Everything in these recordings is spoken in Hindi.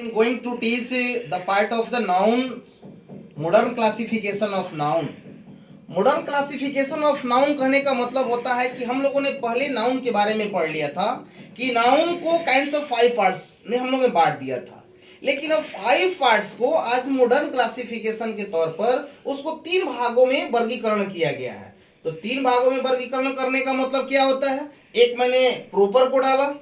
I'm going to teach the part of the noun, modern classification of noun. Modern classification of noun कहने का मतलब होता है कि हम लोगों ने पहले नाउन के बारे में पढ़ लिया था कि नाउन को काइंड्स ऑफ 5 पार्ट्स ने हम लोगों ने बांट दिया था, लेकिन अब 5 पार्ट्स को आज मॉडर्न क्लासिफिकेशन के तौर पर उसको 3 भागों में वर्गीकरण किया गया है। तो 3 भागों में वर्गीकरण करने का मतलब क्या होता है, एक मैंने प्रॉपर को डाला,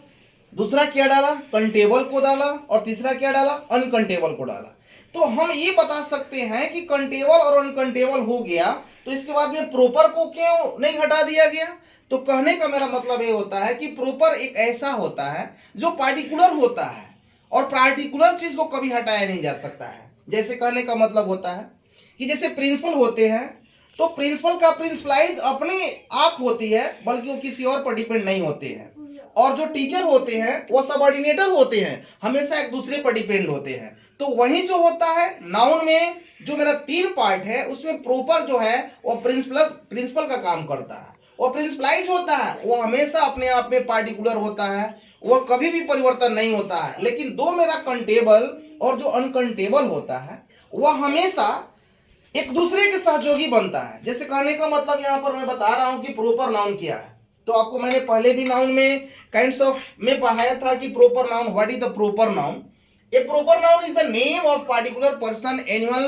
दूसरा क्या डाला, कंटेबल को डाला, और तीसरा क्या डाला, अनकंटेबल को डाला। तो हम ये बता सकते हैं कि कंटेबल और अनकंटेबल हो गया, तो इसके बाद में प्रॉपर को क्यों नहीं हटा दिया गया। तो कहने का मेरा मतलब ये होता है कि प्रॉपर एक ऐसा होता है जो पार्टिकुलर होता है और पार्टिकुलर चीज को कभी हटाया नहीं जा सकता है। जैसे कहने का मतलब होता है कि जैसे प्रिंसिपल होते हैं, तो प्रिंसिपल का प्रिंसिपलाइज अपने आप होती है, बल्कि वो किसी और पर डिपेंड नहीं होते हैं। और जो टीचर होते हैं वो सबऑर्डिनेटर होते हैं, हमेशा एक दूसरे पर डिपेंड होते हैं। तो वही जो होता है नाउन में, जो मेरा 3 पार्ट है उसमें प्रॉपर जो है वो प्रिंसिपल का काम करता है। वो प्रिंसिपलाइज होता है, वो हमेशा अपने आप में पार्टिकुलर होता है, वो कभी भी परिवर्तन नहीं होता है। लेकिन दो मेरा कंटेबल और जो अनकंटेबल होता है वह हमेशा एक दूसरे के सहयोगी बनता है। जैसे कहने का मतलब यहाँ पर मैं बता रहा हूँ कि प्रॉपर नाउन क्या है। तो आपको मैंने पहले भी नाउन में काइंड्स ऑफ में पढ़ाया था कि proper noun, what is the proper noun. A proper noun is the name of particular person, animal,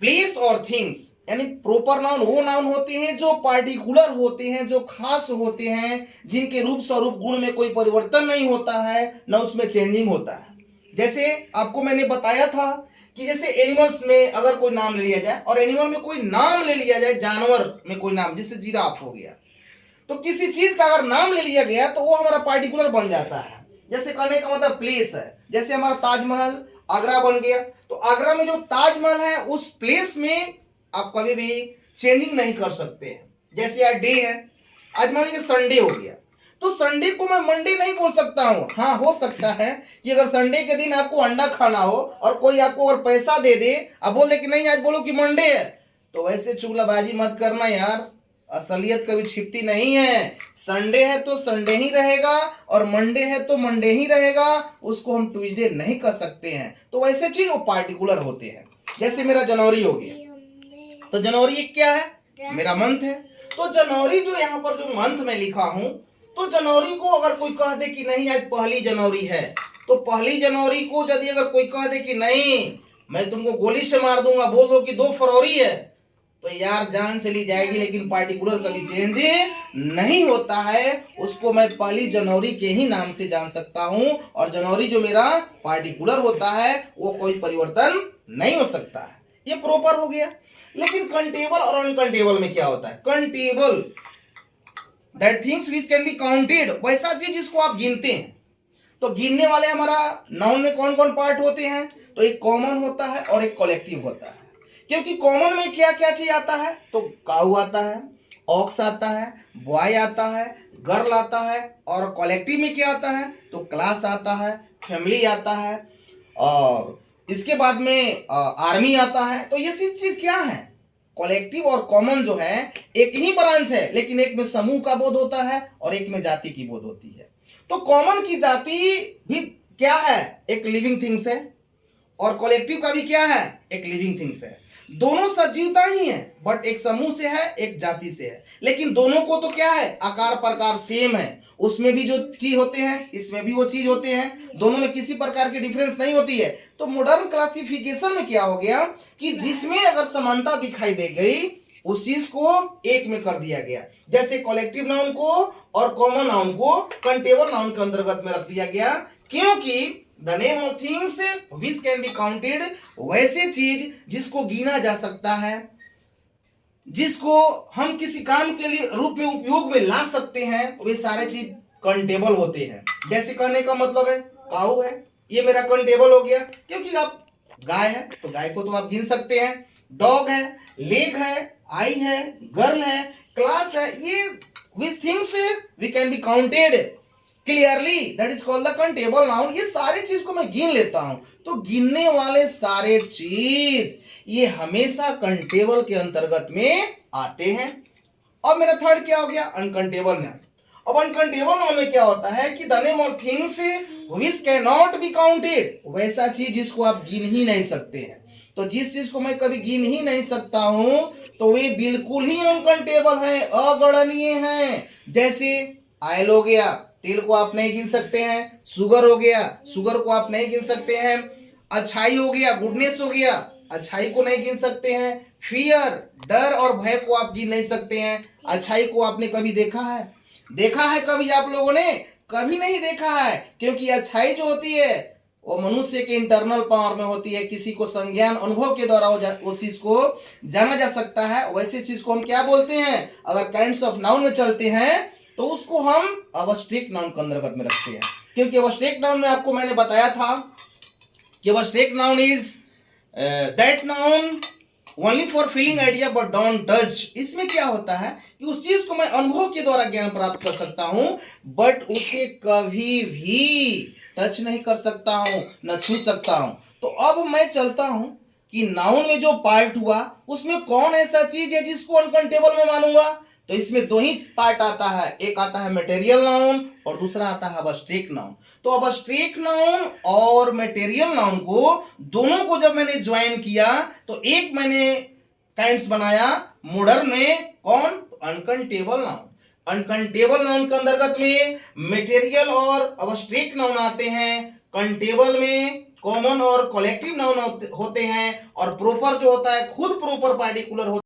place और थिंग्स। यानी प्रॉपर नाउन वो नाउन होते हैं जो पार्टिकुलर होते हैं, जो खास होते हैं, जिनके रूप स्वरूप गुण में कोई परिवर्तन नहीं होता है, न उसमें चेंजिंग होता है। जैसे आपको मैंने बताया था कि जैसे एनिमल्स में अगर कोई नाम ले लिया जाए, और एनिमल में कोई नाम ले लिया जाए, जानवर में कोई नाम, जैसे जिराफ हो गया, तो किसी चीज का अगर नाम ले लिया गया तो वो हमारा पार्टिकुलर बन जाता है। जैसे कहने का मतलब प्लेस है, जैसे हमारा ताजमहल आगरा बन गया, तो आगरा में जो ताजमहल है उस प्लेस में आप कभी भी चेंजिंग नहीं कर सकते हैं। जैसे आज डे है, आज मान लीजिए संडे हो गया, तो संडे को मैं मंडे नहीं बोल सकता हूँ। हाँ, हो सकता है कि अगर संडे के दिन आपको अंडा खाना हो और कोई आपको अगर पैसा दे दे, आप बोल दे कि नहीं आज बोलो कि मंडे है, तो वैसे चुगलाबाजी मत करना यार, असलियत कभी छिपती नहीं है। संडे है तो संडे ही रहेगा और मंडे है तो मंडे ही रहेगा, उसको हम ट्यूसडे नहीं कर सकते हैं। तो वैसे चीज वो पार्टिकुलर होते हैं। जैसे मेरा जनवरी हो गया, तो जनवरी एक क्या है, मेरा मंथ है। तो जनवरी जो यहाँ पर जो मंथ में लिखा हूं, तो जनवरी को अगर कोई कह दे कि नहीं आज 1 जनवरी है, तो 1 जनवरी को यदि अगर कोई कह दे कि नहीं मैं तुमको गोली से मार दूंगा, बोल दो कि 2 फरवरी है, तो यार जान चली जाएगी, लेकिन पार्टिकुलर कभी चेंज नहीं होता है। उसको मैं 1 जनवरी के ही नाम से जान सकता हूं, और जनवरी जो मेरा पार्टिकुलर होता है वो कोई परिवर्तन नहीं हो सकता है। ये प्रॉपर हो गया। लेकिन कंटेबल और अनकंटेबल में क्या होता है, countable that things which can be counted, वैसा चीज जिसको आप गिनते हैं। तो गिनने वाले हमारा नाउन में कौन कौन पार्ट होते हैं, तो एक कॉमन होता है और एक कलेक्टिव होता है। क्योंकि कॉमन में क्या क्या चीज आता है, तो काऊ आता है, ऑक्स आता है, बॉय आता है, गर्ल आता है, और कलेक्टिव में क्या आता है, तो क्लास आता है, फैमिली आता है, और इसके बाद में आर्मी आता है। तो ये चीज क्या है, कलेक्टिव और कॉमन जो है एक ही ब्रांच है, लेकिन एक में समूह का बोध होता है और एक में जाति की बोध होती है। तो कॉमन की जाति भी क्या है, एक लिविंग थिंग्स है, और कलेक्टिव का भी क्या है, एक लिविंग थिंग्स है। दोनों सजीवता ही है, बट एक समूह से है, एक जाति से है, लेकिन दोनों को तो क्या है, आकार प्रकार सेम है। उसमें भी जो चीज होते हैं इसमें भी वो चीज होते हैं, दोनों में किसी प्रकार की डिफरेंस नहीं होती है। तो मॉडर्न क्लासिफिकेशन में क्या हो गया कि जिसमें अगर समानता दिखाई दे गई उस चीज को एक में कर दिया गया। जैसे कलेक्टिव नाउन को और कॉमन नाउन को कंटेबल नाउन के अंतर्गत में रख दिया गया, क्योंकि the name of things which can be counted, वैसे चीज जिसको गिना जा सकता है, जिसको हम किसी काम के लिए रूप में उपयोग में ला सकते हैं, वे सारे चीज कंटेबल होते हैं। जैसे कहने का मतलब है काऊ है, ये मेरा कंटेबल हो गया, क्योंकि आप गाय है तो गाय को तो आप गिन सकते हैं। डॉग है, लेग है, आई है, गर्ल है, क्लास है, ये which things we can be counted clearly, that is called the countable noun. ये सारे चीज को मैं गिन लेता हूं, तो गिनने वाले सारे चीज ये हमेशा कंटेबल के अंतर्गत में आते हैं। और मेरा थर्ड क्या हो गया, अनकंटेबल नाउन। अब अनकंटेबल नाउन में क्या होता है कि the name of things which cannot be counted, वैसा चीज जिसको आप गिन ही नहीं सकते हैं। तो जिस चीज को मैं कभी गिन ही नहीं सकता हूं तो वे बिल्कुल ही अनकाउंटेबल है, अगणनीय है। जैसे ऑयल हो गया, तेल को आप नहीं गिन सकते हैं। शुगर हो गया, शुगर को आप नहीं गिन सकते हैं। अच्छाई हो गया, गुडनेस हो गया, अच्छाई को नहीं गिन सकते हैं। फियर, डर और भय को आप गिन नहीं सकते हैं। अच्छाई को आपने कभी देखा है? देखा है कभी आप लोगों ने? कभी नहीं देखा है, क्योंकि अच्छाई जो होती है वो मनुष्य के इंटरनल पावर में होती है। किसी को संज्ञान अनुभव के द्वारा उस चीज को जाना जा सकता है। वैसे चीज को हम क्या बोलते हैं? अगर काइंड्स ऑफ नाउन में चलते हैं तो उसको हम अब्स्ट्रैक्ट नाउन के अंतर्गत में रखते हैं। क्योंकि अब्स्ट्रैक्ट नाउन में आपको मैंने बताया था कि abstract noun is that noun only for feeling idea but don't touch. इसमें क्या होता है कि उस चीज को मैं अनुभव के द्वारा ज्ञान प्राप्त कर सकता हूं, बट उसे कभी भी टच नहीं कर सकता हूं, न छू सकता हूं। तो अब मैं चलता हूं कि नाउन में जो पार्ट हुआ उसमें कौन ऐसा चीज है जिसको अनकाउंटेबल में मानूंगा। तो इसमें दो ही पार्ट आता है, एक आता है मटेरियल नाउन और दूसरा आता है अब्स्ट्रैक्ट नाउन। तो अब्स्ट्रैक्ट नाउन और मटेरियल नाउन को दोनों को जब मैंने ज्वाइन किया तो एक मैंने काइंड्स बनाया मॉडर्न में। कौन? Uncountable noun. अनकाउंटेबल नाउन के अंतर्गत में मटेरियल और अब्स्ट्रैक्ट नाउन आते हैं। काउंटेबल में कॉमन और कलेक्टिव नाउन होते हैं। और प्रॉपर जो होता है खुद प्रॉपर पार्टिकुलर होता है।